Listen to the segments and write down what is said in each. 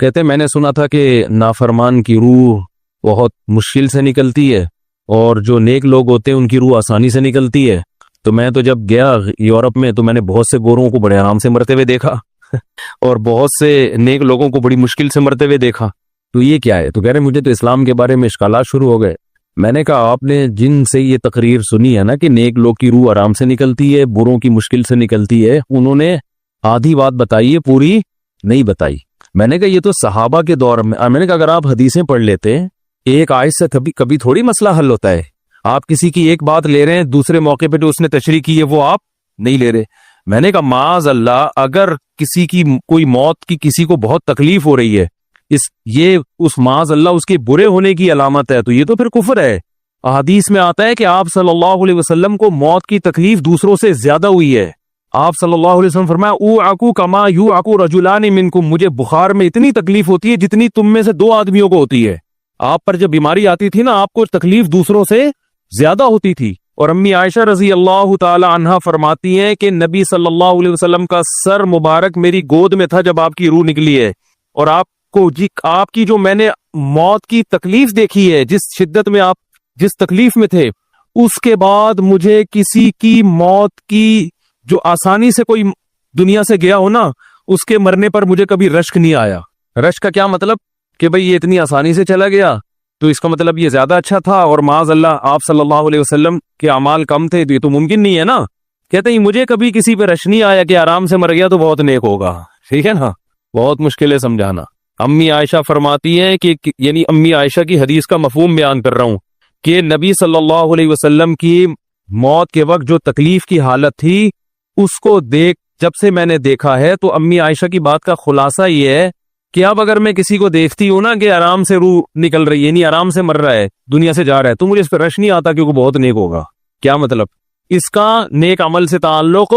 کہتے میں نے سنا تھا کہ نافرمان کی روح بہت مشکل سے نکلتی ہے اور جو نیک لوگ ہوتے ہیں ان کی روح آسانی سے نکلتی ہے. تو میں تو جب گیا یورپ میں تو میں نے بہت سے گوروں کو بڑے آرام سے مرتے ہوئے دیکھا اور بہت سے نیک لوگوں کو بڑی مشکل سے مرتے ہوئے دیکھا. تو یہ کیا ہے؟ تو کہہ رہے مجھے تو اسلام کے بارے میں اشکالات شروع ہو گئے. میں نے کہا آپ نے جن سے یہ تقریر سنی ہے نا کہ نیک لوگ کی روح آرام سے نکلتی ہے، بروں کی مشکل سے نکلتی ہے، انہوں نے آدھی بات بتائی ہے، پوری نہیں بتائی. میں نے کہا یہ تو صحابہ کے دور میں نے کہا اگر آپ حدیثیں پڑھ لیتے ایک آیت سے کبھی تھوڑی مسئلہ حل ہوتا ہے. آپ کسی کی ایک بات لے رہے ہیں، دوسرے موقع پہ جو اس نے تشریح کی ہے وہ آپ نہیں لے رہے. میں نے کہا معاذ اللہ، اگر کسی کی کوئی موت کی کسی کو بہت تکلیف ہو رہی ہے، یہ اس معاذ اللہ اس کے برے ہونے کی علامت ہے، تو یہ تو پھر کفر ہے. احادیث میں آتا ہے کہ آپ صلی اللہ علیہ وسلم کو موت کی تکلیف دوسروں سے زیادہ ہوئی ہے. آپ صلی اللہ علیہ وسلم فرمایا اوعکو کما یوعکو رجلان منکم، مجھے بخار میں اتنی تکلیف ہوتی ہے جتنی تم میں سے 2 آدمیوں کو ہوتی ہے. آپ پر جب بیماری آتی تھی نا، آپ کو تکلیف دوسروں سے زیادہ ہوتی تھی. اور امی عائشہ رضی اللہ تعالی عنہا فرماتی ہیں کہ نبی صلی اللہ علیہ وسلم کا سر مبارک میری گود میں تھا جب آپ کی روح نکلی ہے، اور آپ کی جو میں نے موت کی تکلیف دیکھی ہے، جس شدت میں آپ جس تکلیف میں تھے، اس کے بعد مجھے کسی کی موت کی جو آسانی سے کوئی دنیا سے گیا ہو نا، اس کے مرنے پر مجھے کبھی رشک نہیں آیا. رشک کا کیا مطلب؟ کہ بھئی یہ اتنی آسانی سے چلا گیا تو اس کا مطلب یہ زیادہ اچھا تھا، اور معاذ اللہ آپ صلی اللہ علیہ وسلم کے اعمال کم تھے، تو یہ تو ممکن نہیں ہے نا. کہتے ہیں مجھے کبھی کسی پہ رشک نہیں آیا کہ آرام سے مر گیا تو بہت نیک ہوگا. ٹھیک ہے نا، بہت مشکل ہے سمجھانا. امی عائشہ فرماتی ہیں کہ یعنی امی عائشہ کی حدیث کا مفہوم بیان کر رہا ہوں کہ نبی صلی اللہ علیہ وسلم کی موت کے وقت جو تکلیف کی حالت تھی، اس کو جب سے میں نے دیکھا ہے، تو امی عائشہ کی بات کا خلاصہ یہ ہے کہ اب اگر میں کسی کو دیکھتی ہوں نا کہ آرام سے روح نکل رہی ہے، یعنی آرام سے مر رہا ہے، دنیا سے جا رہا ہے، تو مجھے اس پہ رش نہیں آتا کیونکہ بہت نیک ہوگا. کیا مطلب؟ اس کا نیک عمل سے تعلق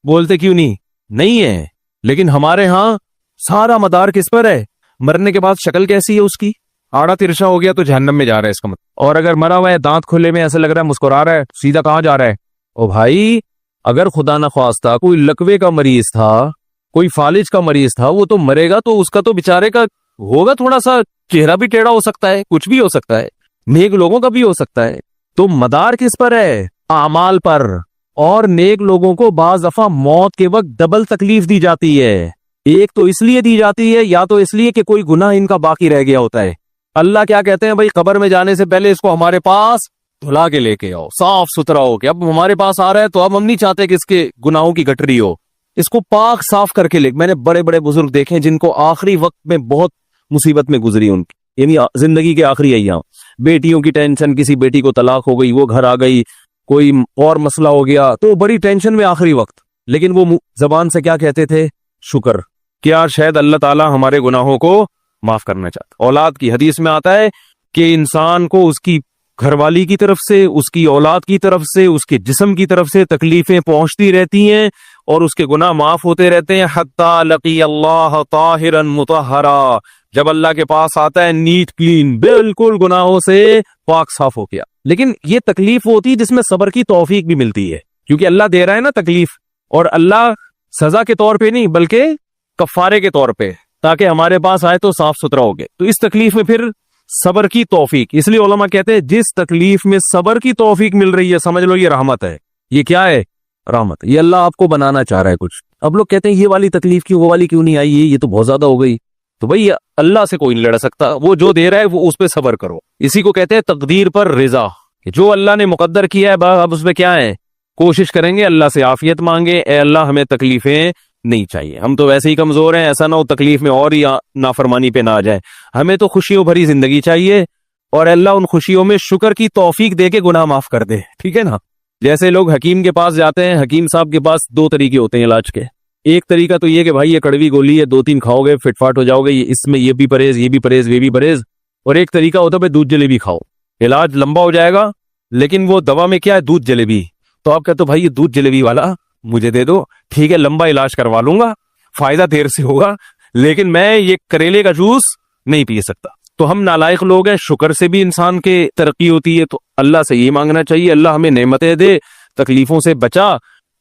بولتے کیوں نہیں ہے. لیکن ہمارے ہاں سارا مدار کس پر ہے؟ مرنے کے بعد شکل کیسی ہے اس کی؟ آڑا ترشا ہو گیا تو جہنم میں جا رہا ہے اس کا مطلب. اور اگر مرا ہوا ہے، دانت کھلے میں، ایسے لگ رہا ہے مسکرا رہا ہے، سیدھا کہاں جا رہا ہے؟ او بھائی، اگر خدا نہ خواستہ کوئی لکوے کا مریض تھا، کوئی فالج کا مریض تھا، وہ تو مرے گا تو اس کا تو بیچارے کا ہوگا تھوڑا سا چہرہ بھی ٹیڑھا ہو سکتا ہے، کچھ بھی ہو سکتا ہے، نیک لوگوں کا بھی ہو سکتا ہے. تو مدار کس پر ہے؟ اعمال پر. اور نیک لوگوں کو بعض دفعہ موت کے وقت ڈبل تکلیف دی جاتی ہے. ایک تو اس لیے دی جاتی ہے، یا تو اس لیے کہ کوئی گناہ ان کا باقی رہ گیا ہوتا ہے. اللہ کیا کہتے ہیں؟ بھائی قبر میں جانے سے پہلے اس کو ہمارے پاس دھلا کے لے کے آؤ، صاف ستھرا ہو کے. اب ہمارے پاس آ رہا ہے تو اب ہم نہیں چاہتے کہ اس کے گناہوں کی گٹری ہو، اس کو پاک صاف کر کے لے. میں نے بڑے بڑے بزرگ دیکھے جن کو آخری وقت میں بہت مصیبت میں گزری ان کی، یعنی زندگی کے آخری ایام، بیٹیوں کی ٹینشن، کسی بیٹی کو طلاق ہو گئی، وہ گھر آ گئی، کوئی اور مسئلہ ہو گیا، تو بڑی ٹینشن میں آخری وقت. لیکن وہ زبان سے کیا کہتے تھے؟ شکر. کیا شاید اللہ تعالی ہمارے گناہوں کو معاف کرنا چاہتا. اولاد کی حدیث میں آتا ہے کہ انسان کو اس کی گھر والی کی طرف سے، اس کی اولاد کی طرف سے، اس کے جسم کی طرف سے تکلیفیں پہنچتی رہتی ہیں اور اس کے گناہ معاف ہوتے رہتے ہیں، حتی لقی اللہ طاہرا مطہرا، جب اللہ کے پاس آتا ہے نیٹ کلین، بالکل گناہوں سے پاک صاف ہو گیا. لیکن یہ تکلیف ہوتی ہے جس میں صبر کی توفیق بھی ملتی ہے، کیونکہ اللہ دے رہا ہے نا تکلیف، اور اللہ سزا کے طور پہ نہیں بلکہ کفارے کے طور پہ، تاکہ ہمارے پاس آئے تو صاف ستھرا ہو گئے. تو اس تکلیف میں پھر صبر کی توفیق، اس لیے علماء کہتے ہیں جس تکلیف میں صبر کی توفیق مل رہی ہے سمجھ لو یہ رحمت ہے. یہ کیا ہے؟ رحمت. یہ اللہ آپ کو بنانا چاہ رہا ہے کچھ. اب لوگ کہتے ہیں یہ والی تکلیف کیوں، وہ والی کیوں نہیں آئی، یہ تو بہت زیادہ ہو گئی. تو بھئی اللہ سے کوئی نہیں لڑ سکتا، وہ جو دے رہا ہے وہ اس پہ صبر کرو. اسی کو کہتے ہیں تقدیر پر رضا، جو اللہ نے مقدر کیا ہے اب اس پہ کیا ہے؟ کوشش کریں گے اللہ سے عافیت مانگے، اے اللہ ہمیں تکلیفیں نہیں چاہیے، ہم تو ویسے ہی کمزور ہیں، ایسا نہ ہو تکلیف میں اور ہی نافرمانی پہ نہ آ جائے. ہمیں تو خوشیوں بھری زندگی چاہیے، اور اللہ ان خوشیوں میں شکر کی توفیق دے کے گناہ معاف کر دے. ٹھیک ہے نا؟ جیسے لوگ حکیم کے پاس جاتے ہیں، حکیم صاحب کے پاس 2 طریقے ہوتے ہیں علاج کے. ایک طریقہ تو یہ کہ بھائی یہ کڑوی گولی ہے، 2-3 کھاؤ گے فٹ فاٹ ہو جاؤ گے، اس میں یہ بھی پرہیز، یہ بھی پرہیز، یہ بھی پرہیز. اور ایک طریقہ ہوتا ہے بھائی دودھ جلیبی کھاؤ، علاج لمبا ہو جائے گا، لیکن وہ دوا میں کیا ہے؟ دودھ جلیبی. تو آپ کہتے ہو بھائی یہ دودھ جلیبی والا مجھے دے دو، ٹھیک ہے لمبا علاج کروا لوں گا، فائدہ دیر سے ہوگا، لیکن میں یہ کریلے کا جوس نہیں پی سکتا. تو ہم نالائق لوگ ہیں. شکر سے بھی انسان کے ترقی ہوتی ہے، تو اللہ سے یہ مانگنا چاہیے اللہ ہمیں نعمتیں دے، تکلیفوں سے بچا،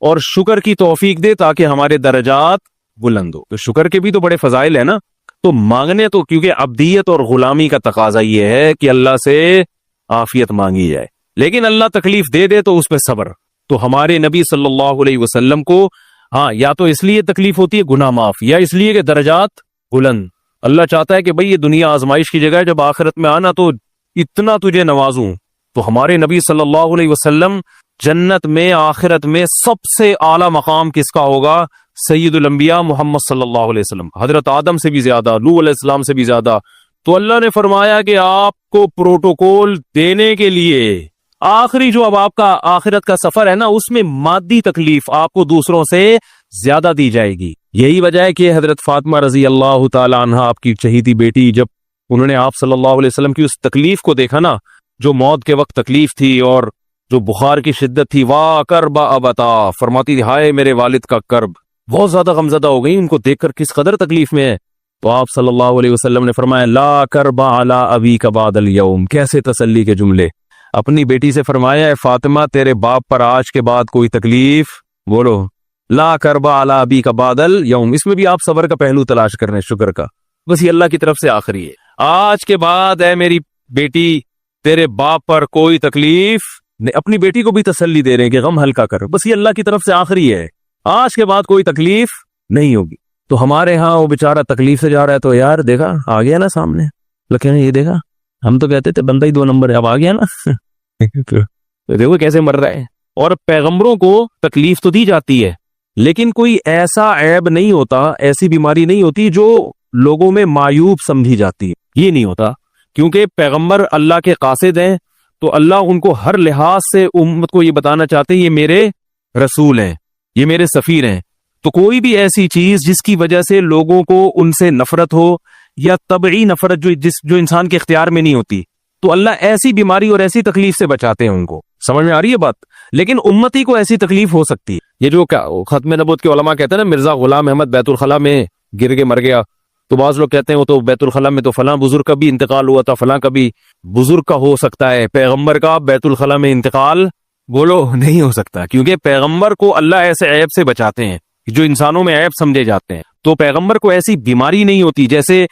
اور شکر کی توفیق دے تاکہ ہمارے درجات بلند ہو. تو شکر کے بھی تو بڑے فضائل ہیں نا. تو مانگنے تو کیونکہ عبدیت اور غلامی کا تقاضا یہ ہے کہ اللہ سے عافیت مانگی جائے، لیکن اللہ تکلیف دے دے تو اس پہ صبر۔ تو ہمارے نبی صلی اللہ علیہ وسلم کو ہاں یا تو اس لیے تکلیف ہوتی ہے گناہ معاف، یا اس لیے کہ درجات بلند۔ اللہ چاہتا ہے کہ بھئی یہ دنیا آزمائش کی جگہ ہے، جب آخرت میں آنا تو اتنا تجھے نوازوں۔ تو ہمارے نبی صلی اللہ علیہ وسلم جنت میں آخرت میں سب سے اعلیٰ مقام کس کا ہوگا؟ سید الانبیاء محمد صلی اللہ علیہ وسلم، حضرت آدم سے بھی زیادہ، نوح علیہ السلام سے بھی زیادہ۔ تو اللہ نے فرمایا کہ آپ کو پروٹوکول دینے کے لیے آخری جو اب آپ کا آخرت کا سفر ہے نا، اس میں مادی تکلیف آپ کو دوسروں سے زیادہ دی جائے گی۔ یہی وجہ ہے کہ حضرت فاطمہ رضی اللہ تعالی عنہ آپ کی چہیتی بیٹی، جب انہوں نے آپ صلی اللہ علیہ وسلم کی اس تکلیف کو دیکھا نا، جو موت کے وقت تکلیف تھی اور جو بخار کی شدت تھی، واہ کرب ابتا، فرماتی تھی ہائے میرے والد کا کرب، بہت زیادہ غمزدہ ہو گئی ان کو دیکھ کر کس قدر تکلیف میں ہے۔ تو آپ صلی اللہ علیہ وسلم نے فرمایا لا کرب علی ابیک بعد اليوم، کیسے تسلی کے جملے۔ اپنی بیٹی سے فرمایا اے فاطمہ تیرے باپ پر آج کے بعد کوئی تکلیف، بولو لا کرب علی ابیک بعد اليوم، اس میں بھی آپ صبر کا پہلو تلاش کر رہے ہیں، شکر کا، بس یہ اللہ کی طرف سے آخری ہے۔ آج کے بعد اے میری بیٹی تیرے باپ پر کوئی تکلیف، اپنی بیٹی کو بھی تسلی دے رہے ہیں کہ غم ہلکا کر، بس یہ اللہ کی طرف سے آخری ہے، آج کے بعد کوئی تکلیف نہیں ہوگی۔ تو ہمارے ہاں وہ بیچارہ تکلیف سے جا رہا ہے، تو یار دیکھا آ گیا نا سامنے، لیکن یہ دیکھا ہم تو کہتے تھے بندہ ہی 2 نمبر ہے، اب آ گیا نا تو دیکھو کیسے مر رہا ہے۔ اور پیغمبروں کو تکلیف تو دی جاتی ہے، لیکن کوئی ایسا عیب نہیں ہوتا، ایسی بیماری نہیں ہوتی جو لوگوں میں معیوب سمجھی جاتی ہے، یہ نہیں ہوتا، کیونکہ پیغمبر اللہ کے قاصد ہیں، تو اللہ ان کو ہر لحاظ سے امت کو یہ بتانا چاہتے ہیں یہ میرے رسول ہیں، یہ میرے سفیر ہیں۔ تو کوئی بھی ایسی چیز جس کی وجہ سے لوگوں کو ان سے نفرت ہو، یا طبعی نفرت جو انسان کے اختیار میں نہیں ہوتی، تو اللہ ایسی بیماری اور ایسی تکلیف سے بچاتے ہیں ان کو۔ سمجھ میں آ رہی ہے بات؟ لیکن امتی کو ایسی تکلیف ہو سکتی ہے، یہ جو ختم نبوت کے علماء کہتے ہیں نا، مرزا غلام احمد بیت الخلاء میں گر کے مر گیا، تو بعض لوگ کہتے ہیں وہ تو بیت الخلاء میں تو فلاں بزرگ کا بھی انتقال ہوا تھا، فلاں کا بھی بزرگ کا ہو سکتا ہے، پیغمبر کا بیت الخلاء میں انتقال بولو نہیں ہو سکتا، کیونکہ پیغمبر کو اللہ ایسے عیب سے بچاتے ہیں جو انسانوں میں عیب سمجھے جاتے ہیں۔ تو پیغمبر کو ایسی بیماری نہیں ہوتی، جیسے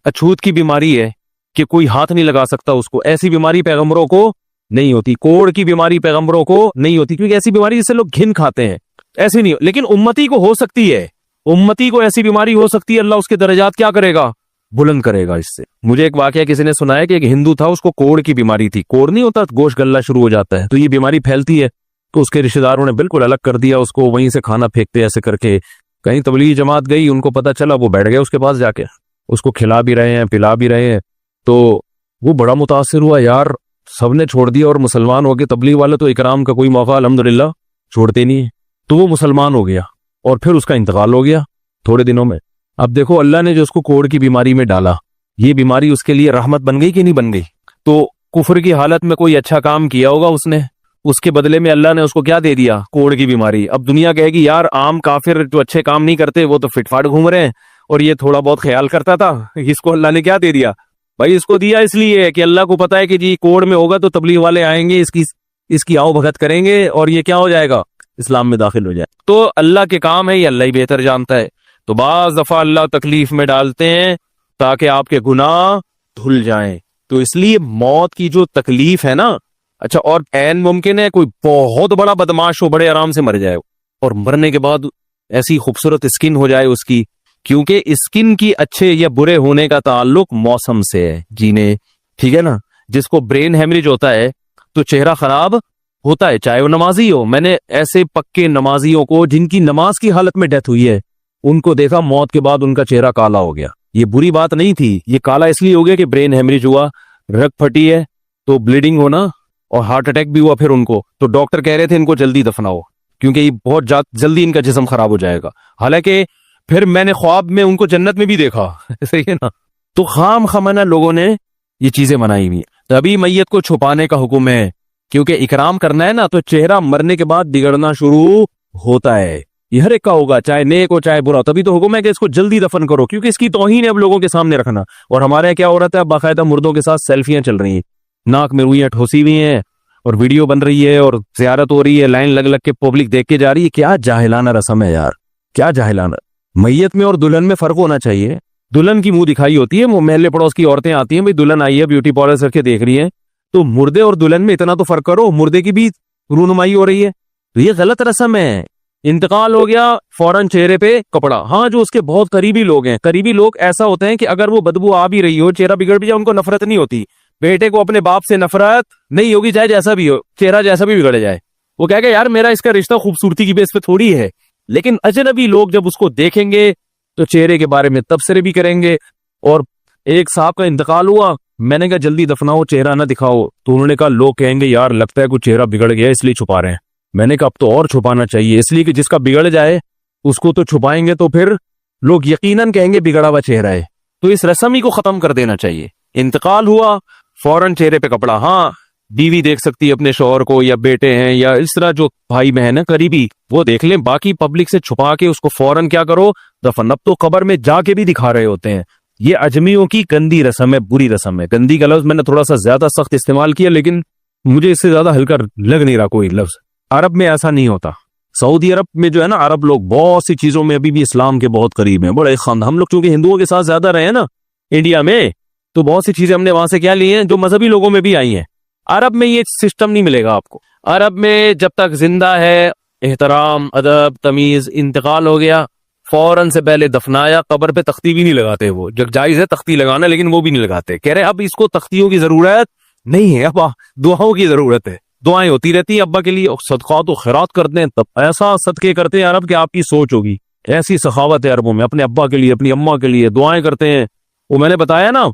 اچھوت کی بیماری ہے کہ کوئی ہاتھ نہیں لگا سکتا اس کو، ایسی بیماری پیغمبروں کو نہیں ہوتی۔ کوڑ کی بیماری پیغمبروں کو نہیں ہوتی، کیونکہ ایسی بیماری جس سے لوگ گھن کھاتے ہیں، ایسی نہیں، لیکن امتی کو ہو سکتی ہے، امتی کو ایسی بیماری ہو سکتی ہے، اللہ اس کے درجات کیا کرے گا؟ بلند کرے گا اس سے۔ مجھے ایک واقعہ کسی نے سنایا کہ ایک ہندو تھا، اس کو کوڑ کی بیماری تھی، کوڑ نہیں ہوتا گوشت گلنا شروع ہو جاتا ہے، تو یہ بیماری پھیلتی ہے، تو اس کے رشتہ داروں نے بالکل الگ کر دیا اس کو، وہیں سے کھانا پھینکتے ایسے کر کے، کہیں تبلیغی جماعت گئی، ان کو پتا چلا، وہ بیٹھ گئے اس کے پاس جا کے، اس کو کھلا بھی رہے ہیں پلا بھی رہے ہیں، تو وہ بڑا متاثر ہوا، یار سب نے چھوڑ دیا اور مسلمان ہو گئے، تبلیغ والے تو اکرام کا کوئی موقع الحمدللہ چھوڑتے نہیں ہیں، تو وہ مسلمان ہو گیا اور پھر اس کا انتقال ہو گیا تھوڑے دنوں میں۔ اب دیکھو اللہ نے جو اس کو کوڑ کی بیماری میں ڈالا، یہ بیماری اس کے لیے رحمت بن گئی کہ نہیں بن گئی؟ تو کفر کی حالت میں کوئی اچھا کام کیا ہوگا اس نے، اس کے بدلے میں اللہ نے اس کو کیا دے دیا؟ کوڑ کی بیماری۔ اب دنیا کہے گی یار عام کافر جو اچھے کام نہیں کرتے وہ تو فٹ فاٹ گھوم رہے ہیں، اور یہ تھوڑا بہت خیال کرتا تھا، اس کو اللہ نے کیا دے دیا؟ بھائی اس کو دیا اس لیے کہ اللہ کو پتا ہے کہ جی کوڑ میں ہوگا تو تبلیغ والے آئیں گے، اس کی آؤ بھگت کریں گے، اور یہ کیا ہو جائے گا؟ اسلام میں داخل ہو جائے۔ تو اللہ کے کام ہے، یہ اللہ ہی بہتر جانتا ہے۔ تو بعض دفعہ اللہ تکلیف میں ڈالتے ہیں تاکہ آپ کے گناہ دھل جائیں۔ تو اس لیے موت کی جو تکلیف ہے نا، اچھا، اور عین ممکن ہے کوئی بہت بڑا بدماش ہو، بڑے آرام سے مر جائے، اور مرنے کے بعد ایسی خوبصورت اسکن ہو جائے اس کی، کیونکہ اسکن کی اچھے یا برے ہونے کا تعلق موسم سے ہے، جینے، ٹھیک ہے نا؟ جس کو برین ہیمریج ہوتا ہے تو چہرہ خراب ہوتا ہے، چاہے وہ نمازی ہو۔ میں نے ایسے پکے نمازیوں کو جن کی نماز کی حالت میں ڈیتھ ہوئی ہے، ان کو دیکھا موت کے بعد ان کا چہرہ کالا ہو گیا۔ یہ بری بات نہیں تھی، یہ کالا اس لیے ہو گیا کہ برین ہیمریج ہوا، رگ پھٹی ہے تو بلیڈنگ ہونا، اور ہارٹ اٹیک بھی ہوا پھر ان کو، تو ڈاکٹر کہہ رہے تھے ان کو جلدی دفناؤ کیونکہ یہ بہت جلدی ان کا جسم خراب ہو جائے گا۔ حالانکہ پھر میں نے خواب میں ان کو جنت میں بھی دیکھا، صحیح ہے نا؟ تو خام خامنہ لوگوں نے یہ چیزیں منائی ہوئی ہیں۔ تبھی میت کو چھپانے کا حکم ہے، کیونکہ اکرام کرنا ہے نا، تو چہرہ مرنے کے بعد بگڑنا شروع ہوتا ہے، یہ ہر ایک کا ہوگا، چاہے نیک ہو چاہے برا، تبھی تو حکم ہے کہ اس کو جلدی دفن کرو، کیونکہ اس کی توہین ہے اب لوگوں کے سامنے رکھنا۔ اور ہمارے یہاں کیا ہو رہا ہے، باقاعدہ مردوں کے ساتھ سیلفیاں چل رہی ہیں، ناک میں روئیاں ٹھوسی ہوئی ہیں، اور ویڈیو بن رہی ہے، اور زیارت ہو رہی ہے، لائن لگ لگ کے پبلک دیکھ کے جا رہی ہے۔ کیا جاہلانہ رسم ہے یار، کیا جاہلانہ۔ میت میں اور دلہن میں فرق ہونا چاہیے، دلہن کی منہ دکھائی ہوتی ہے, وہ محلے پڑوس کی عورتیں آتی ہیں, بھائی دلہن آئی ہے بیوٹی پارلر کر کے دیکھ رہی ہیں, تو مردے اور دلہن میں اتنا تو فرق کرو, مردے کی بھی رونمائی ہو رہی ہے. تو یہ غلط رسم ہے. انتقال ہو گیا فوراً چہرے پہ کپڑا. ہاں جو اس کے بہت قریبی لوگ ہیں, قریبی لوگ ایسا ہوتے ہیں کہ اگر وہ بدبو آ بھی رہی ہو, چہرہ بگڑ بھی جائے, ان کو نفرت نہیں ہوتی. بیٹے کو اپنے باپ سے نفرت نہیں ہوگی, چاہے جیسا بھی ہو, چہرہ جیسا بھی بگڑ جائے. وہ کہے گا یار میرا اس کا رشتہ خوبصورتی کی بیس پہ تھوڑی ہے. لیکن اجنبی لوگ جب اس کو دیکھیں گے تو چہرے کے بارے میں تبصرے بھی کریں گے. اور ایک صاحب کا انتقال ہوا, میں نے کہا جلدی دفناؤ, چہرہ نہ دکھاؤ. تو انہوں نے کہا لوگ کہیں گے یار لگتا ہے کوئی چہرہ بگڑ گیا اس لیے چھپا رہے ہیں. میں نے کہا اب تو اور چھپانا چاہیے, اس لیے کہ جس کا بگڑ جائے اس کو تو چھپائیں گے تو پھر لوگ یقیناً کہیں گے بگڑا ہوا چہرہ ہے. تو اس رسم ہی کو ختم کر دینا چاہیے. انتقال ہوا فوراً چہرے پہ کپڑا. ہاں بیوی دیکھ سکتی ہے اپنے شوہر کو, یا بیٹے ہیں, یا اس طرح جو بھائی بہن ہے قریبی, وہ دیکھ لیں. باقی پبلک سے چھپا کے اس کو فوراً کیا کرو, دفن. اب تو قبر میں جا کے بھی دکھا رہے ہوتے ہیں. یہ اجمیوں کی گندی رسم ہے, بری رسم ہے. گندی کا لفظ میں نے تھوڑا سا زیادہ سخت استعمال کیا, لیکن مجھے اس سے زیادہ ہلکا لگ نہیں رہا کوئی لفظ. عرب میں ایسا نہیں ہوتا. سعودی عرب میں جو ہے نا, عرب لوگ بہت سی چیزوں میں ابھی بھی اسلام کے بہت قریب ہیں, بڑے خاندان. ہم لوگ چونکہ ہندوؤں کے ساتھ زیادہ رہے ہیں نا انڈیا میں, تو بہت سی چیزیں ہم نے وہاں سے کیا لی ہیں جو مذہبی لوگوں میں بھی آئی ہیں. عرب میں یہ سسٹم نہیں ملے گا آپ کو. عرب میں جب تک زندہ ہے احترام, ادب, تمیز. انتقال ہو گیا فوراً سے پہلے دفنایا, قبر پہ تختی بھی نہیں لگاتے. وہ جب جائز ہے تختی لگانا, لیکن وہ بھی نہیں لگاتے. کہہ رہے اب اس کو تختیوں کی ضرورت نہیں ہے, اب دعاؤں کی ضرورت ہے. دعائیں ہوتی رہتی ہیں ابا کے لیے, صدقات و خیرات کرتے ہیں. تب ایسا صدقے کرتے ہیں عرب کہ آپ کی سوچ ہوگی. ایسی سخاوت ہے عربوں میں, اپنے ابا کے لیے, اپنی اماں کے لیے دعائیں کرتے ہیں. وہ میں نے بتایا نا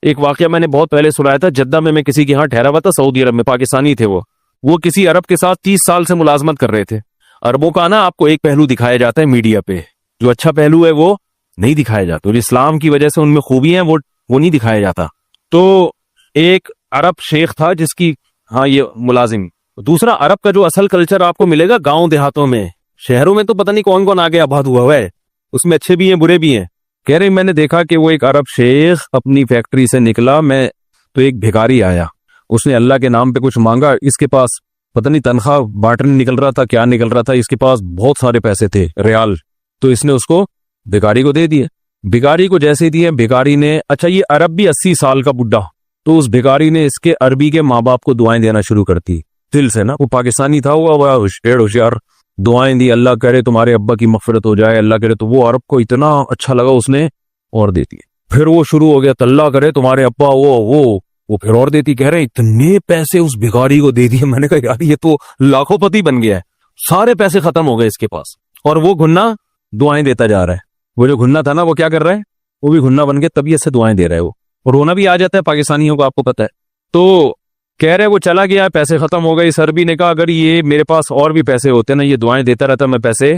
ایک واقعہ, میں نے بہت پہلے سنایا تھا. جدہ میں کسی کے ہاں ٹھہرا ہوا تھا, سعودی عرب میں, پاکستانی تھے. وہ کسی عرب کے ساتھ 30 سال سے ملازمت کر رہے تھے. عربوں کا نا آپ کو ایک پہلو دکھایا جاتا ہے میڈیا پہ, جو اچھا پہلو ہے وہ نہیں دکھایا جاتا. اور اسلام کی وجہ سے ان میں خوبی ہیں, وہ نہیں دکھایا جاتا. تو ایک عرب شیخ تھا جس کی, ہاں یہ ملازم. دوسرا عرب کا جو اصل کلچر آپ کو ملے گا گاؤں دیہاتوں میں. شہروں میں تو پتہ نہیں کون کون آگے آباد ہوا ہے, اس میں اچھے بھی ہیں برے بھی ہیں. کہہ رہے میں نے دیکھا کہ وہ ایک عرب شیخ اپنی فیکٹری سے نکلا, میں تو ایک بھکاری آیا, اس نے اللہ کے نام پہ کچھ مانگا. اس کے پاس پتہ نہیں تنخواہ بارٹر نکل رہا تھا, کیا نکل رہا تھا, اس کے پاس بہت سارے پیسے تھے ریال. تو اس نے اس کو بھکاری کو دے دیے. بھکاری کو جیسے ہی دیے, بھکاری نے, اچھا یہ عرب بھی 80 سال کا بڈھا, تو اس بھکاری نے اس کے عربی کے ماں باپ کو دعائیں دینا شروع کرتی دل سے نا. وہ پاکستانی تھا, وہ ہوشیار دعائیں دی, اللہ کرے تمہارے ابا کی مغفرت ہو جائے, اللہ کرے. تو وہ عرب کو اتنا اچھا لگا, اس نے اور دیتی ہے. پھر وہ شروع ہو گیا, اللہ کرے تمہارے ابا وہ پھر اور دیتی. کہہ رہے اتنے پیسے اس بھکاری کو دے دیے. میں نے کہا یار یہ تو لاکھوں پتی بن گیا ہے, سارے پیسے ختم ہو گئے اس کے پاس. اور وہ گھنا دعائیں دیتا جا رہا ہے. وہ جو گھنا تھا نا, وہ کیا کر رہا ہے, وہ بھی گھنا بن کے طبیعت سے دعائیں دے رہا ہے. وہ اور رونا بھی آ جاتا ہے پاکستانیوں کو, آپ کو پتا ہے. تو کہہ رہے وہ چلا گیا, پیسے ختم ہو گئے. اس عربی نے کہا اگر یہ میرے پاس اور بھی پیسے ہوتے نا, یہ دعائیں دیتا رہتا میں پیسے.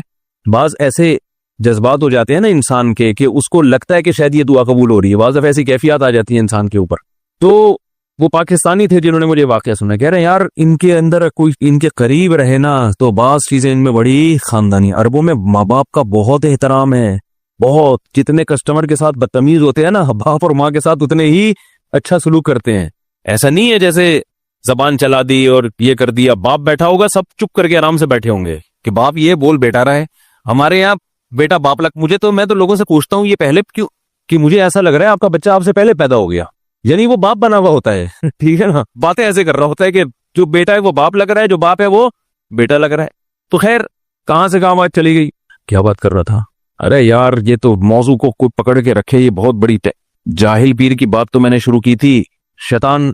بعض ایسے جذبات ہو جاتے ہیں نا انسان کے کہ اس کو لگتا ہے کہ شاید یہ دعا قبول ہو رہی ہے. بعض دفعہ ایسی کیفیات آ جاتی ہیں انسان کے اوپر. تو وہ پاکستانی تھے جنہوں نے مجھے واقعہ سنا. کہہ رہے ہیں یار ان کے اندر کوئی ان کے قریب رہے نا, تو بعض چیزیں ان میں بڑی خاندانی. عربوں میں ماں باپ کا بہت احترام ہے, بہت. جتنے کسٹمر کے ساتھ بدتمیز ہوتے ہیں نا, باپ اور ماں کے ساتھ اتنے ہی اچھا سلوک کرتے ہیں. ایسا نہیں ہے جیسے زبان چلا دی اور یہ کر دیا. باپ بیٹھا ہوگا, سب چپ کر کے آرام سے بیٹھے ہوں گے کہ باپ یہ بول بیٹا رہا ہے. ہمارے یہاں بیٹا باپ لگ, میں تو لوگوں سے پوچھتا ہوں یہ پہلے کیوں, کہ مجھے ایسا لگ رہا ہے آپ کا بچہ آپ سے پہلے پیدا ہو گیا, یعنی وہ باپ بنا ہوا ہوتا ہے. ٹھیک ہے نا, باتیں ایسے کر رہا ہوتا ہے کہ جو بیٹا ہے وہ باپ لگ رہا ہے, جو باپ ہے وہ بیٹا لگ رہا ہے. تو خیر کہاں سے کہاں بات چلی گئی, کیا بات کر رہا تھا. ارے یار یہ تو موضوع کو کوئی پکڑ کے رکھے, یہ بہت بڑی جاہل پیر کی بات تو میں نے شروع کی تھی, شیطان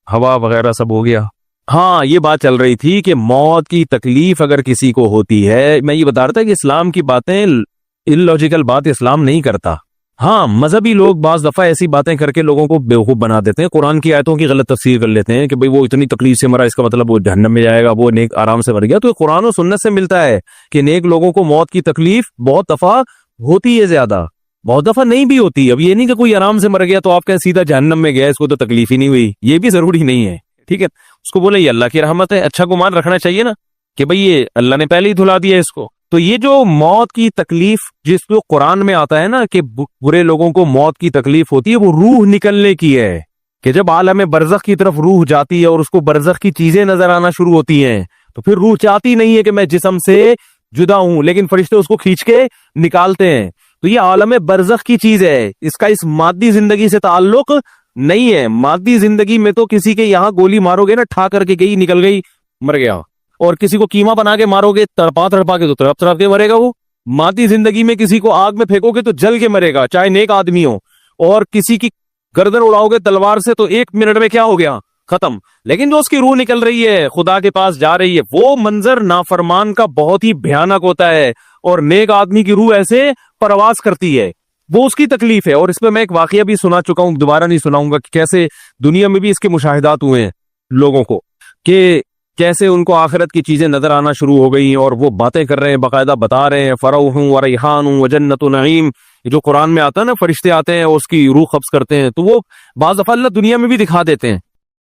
ہوا وغیرہ سب ہو گیا. ہاں یہ بات چل رہی تھی کہ موت کی تکلیف اگر کسی کو ہوتی ہے, میں یہ بتا رہا تھا کہ اسلام کی باتیں اللاجیکل بات اسلام نہیں کرتا. ہاں مذہبی لوگ بعض دفعہ ایسی باتیں کر کے لوگوں کو بیوقوف بنا دیتے ہیں, قرآن کی آیتوں کی غلط تفسیر کر لیتے ہیں کہ بھئی وہ اتنی تکلیف سے مرا, اس کا مطلب وہ جہنم میں جائے گا, وہ نیک آرام سے مر گیا. تو قرآن و سنت سے ملتا ہے کہ نیک لوگوں کو موت کی تکلیف بہت دفعہ ہوتی ہے, زیادہ بہت دفعہ نہیں بھی ہوتی. اب یہ نہیں کہ کوئی آرام سے مر گیا تو آپ کہیں سیدھا جہنم میں گیا, اس کو تو تکلیف ہی نہیں ہوئی, یہ بھی ضروری نہیں ہے. ٹھیک ہے, اس کو بولے یہ اللہ کی رحمت ہے, اچھا گمان رکھنا چاہیے نا کہ بھئی یہ اللہ نے پہلے ہی دھلا دیا اس کو. تو یہ جو موت کی تکلیف جس کو قرآن میں آتا ہے نا کہ برے لوگوں کو موت کی تکلیف ہوتی ہے, وہ روح نکلنے کی ہے. کہ جب عالم برزخ کی طرف روح جاتی ہے اور اس کو برزخ کی چیزیں نظر آنا شروع ہوتی ہیں, تو پھر روح چاہتی نہیں ہے کہ میں جسم سے جدا ہوں, لیکن فرشتے اس کو کھینچ کے نکالتے ہیں. تو تو یہ عالم برزخ کی چیز ہے، اس کا اس مادی زندگی سے تعلق نہیں ہے. مادی زندگی میں تو کسی کے یہاں گولی مارو گے نا، ٹھا کر کے گئی، نکل گئی، مر گیا. اور کسی کو کیما بنا کے مارو گے، تڑپا تڑپا کے، تو تڑپ تڑپ کے مرے گا وہ. مادی زندگی میں کسی کو آگ میں پھینکو گے تو جل کے مرے گا، چاہے نیک آدمی ہو. اور کسی کی گردن اڑاؤ گے تلوار سے تو 1 منٹ میں کیا ہو گیا، ختم. لیکن جو اس کی روح نکل رہی ہے، خدا کے پاس جا رہی ہے، وہ منظر نافرمان کا بہت ہی بھیانک ہوتا ہے. اور نیک آدمی کی روح ایسے پرواز کرتی ہے، وہ اس کی تکلیف ہے. اور اس پہ میں ایک واقعہ بھی سنا چکا ہوں، دوبارہ نہیں سناؤں گا، کہ کیسے دنیا میں بھی اس کے مشاہدات ہوئے ہیں لوگوں کو، کہ کیسے ان کو آخرت کی چیزیں نظر آنا شروع ہو گئی، اور وہ باتیں کر رہے ہیں، باقاعدہ بتا رہے ہیں، فروح و ریحان و جنت و نعیم. جو قرآن میں آتا ہے نا، فرشتے آتے ہیں اور اس کی روح قبض کرتے ہیں، تو وہ بعض دفعہ اللہ دنیا میں بھی دکھا دیتے ہیں